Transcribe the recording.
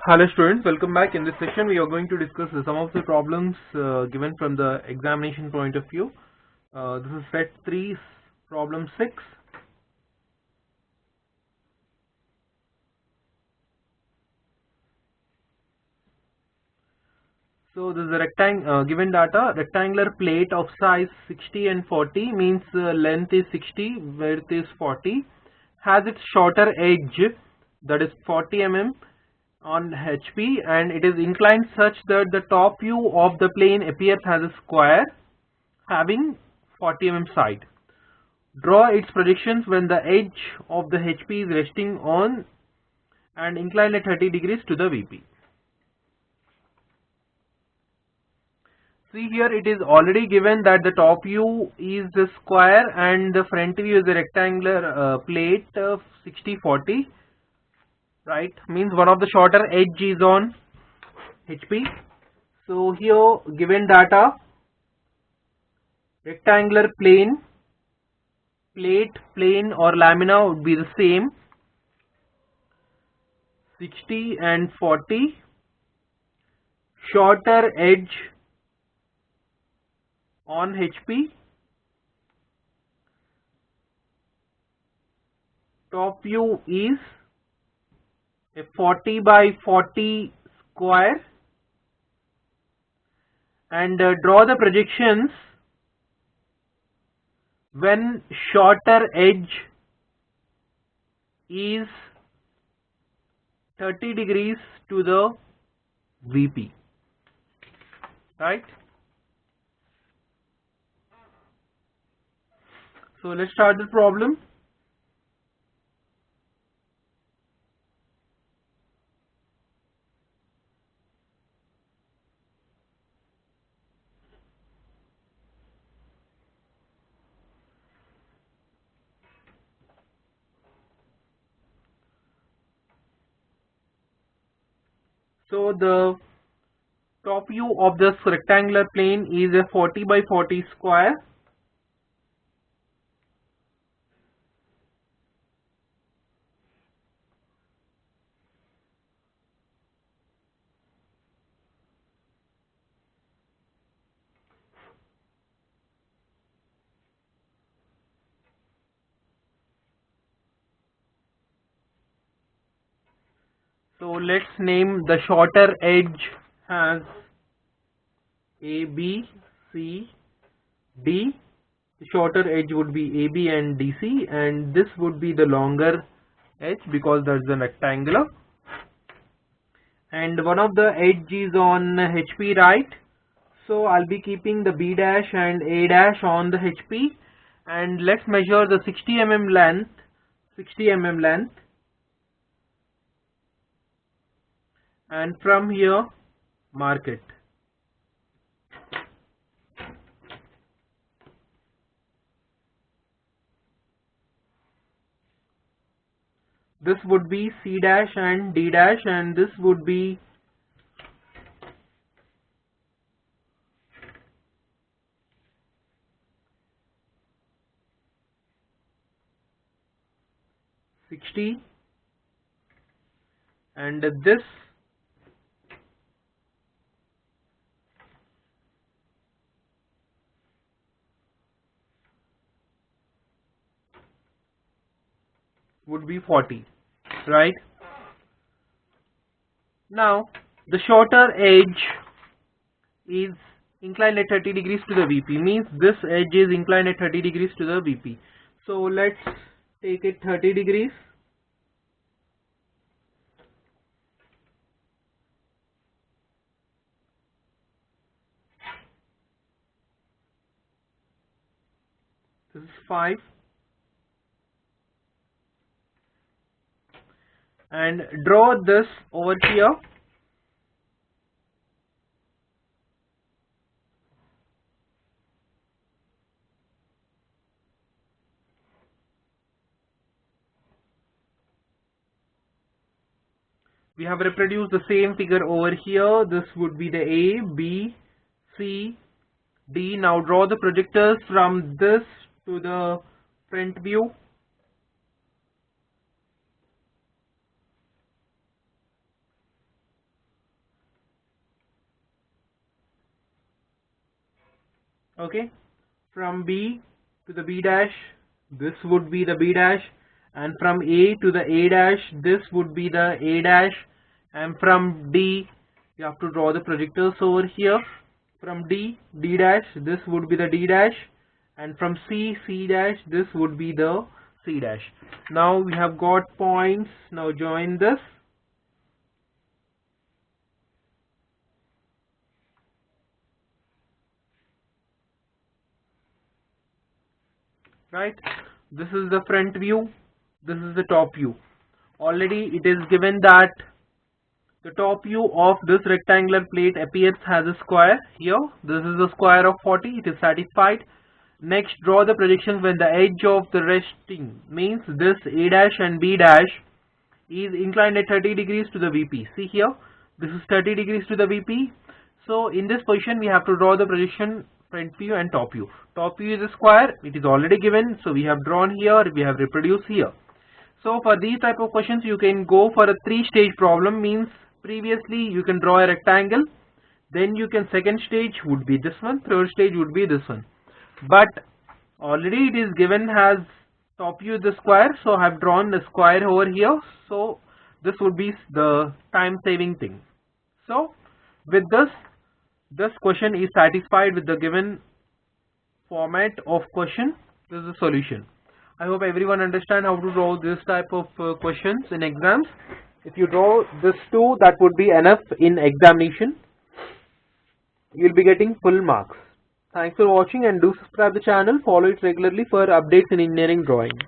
Hello students, welcome back. In this session we are going to discuss some of the problems given from the examination point of view. This is set 3, problem 6. So this is a given data, rectangular plate of size 60 and 40 means length is 60, width is 40, has its shorter edge that is 40 mm on HP, and it is inclined such that the top view of the plane appears as a square having 40 mm side. Draw its projections when the edge of the HP is resting on and inclined at 30 degrees to the VP. See here, it is already given that the top view is the square and the front view is a rectangular plate of 60-40, right? Means one of the shorter edge is on HP. So here given data, rectangular plane, plate, plane or lamina would be the same, 60 and 40, shorter edge on HP, top view is a 40 by 40 square, and draw the projections when shorter edge is 30 degrees to the VP, right? So let's start the problem. So the top view of this rectangular plane is a 40 by 40 square. So let's name the shorter edge as A, B, C, D. The shorter edge would be AB and DC, and this would be the longer edge because that's the rectangular. And one of the edge is on HP, right? So I'll be keeping the B dash and A dash on the HP, and let's measure the 60 mm length, 60 mm length, and from here mark it. This would be C dash and D dash, and this would be $60, and this would be 40, right? Now the shorter edge is inclined at 30 degrees to the VP, means this edge is inclined at 30 degrees to the VP. So let's take it 30 degrees. This is 5. And draw this over here. We have reproduced the same figure over here. This would be the A, B, C, D. Now draw the projectors from this to the front view. Okay, from B to the B dash, this would be the B dash, and from A to the A dash, this would be the A dash, and from D, you have to draw the projectors over here. From D dash, this would be the D dash, and from C dash, this would be the C dash. Now we have got points. Now join this. Right, this is the front view, this is the top view. Already it is given that the top view of this rectangular plate appears as a square. Here this is the square of 40, it is satisfied. Next, draw the projections when the edge of the resting, means this A dash and B dash, is inclined at 30 degrees to the VP. See here, this is 30 degrees to the VP. So in this position we have to draw the projection front view and top view. Top view is a square, it is already given, so we have drawn here, we have reproduced here. So for these type of questions you can go for a 3-stage problem, means previously you can draw a rectangle, then you can second stage would be this one, third stage would be this one. But already it is given as top view is the square, so I have drawn the square over here, so this would be the time saving thing. So with this question is satisfied with the given format of question. This is the solution. I hope everyone understand how to draw this type of questions in exams. If you draw this two, that would be enough in examination. You will be getting full marks. Thanks for watching, and do subscribe the channel. Follow it regularly for updates in engineering drawing.